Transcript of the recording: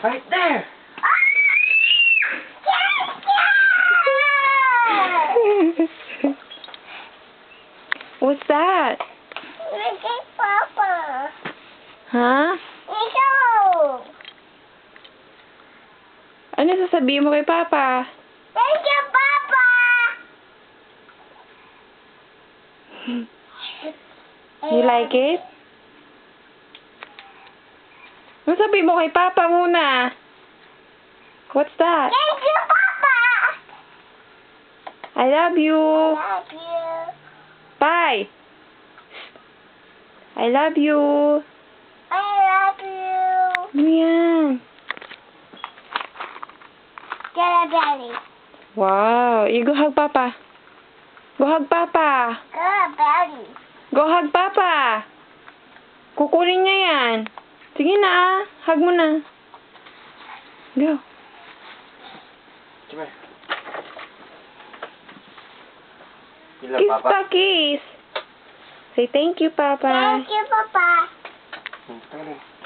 Right there! What's that? Papa. Huh? Ikaw. Ano sasabihin mo kay Papa? Thank you, Papa. You like it? Ano sabihin mo kay Papa muna? What's that? Thank you, Papa. I love you. Love you. Bye. I love you. I love you. Ano yan? Get a belly. Wow. You go hug Papa. Go hug Papa. Get a belly. Go hug Papa. Kukunin niya yan. Sige na. Hug mo na. Go. Come here. You love Kiss Papa? pa, kiss. Say thank you, Papa. Thank you, Papa. Come on.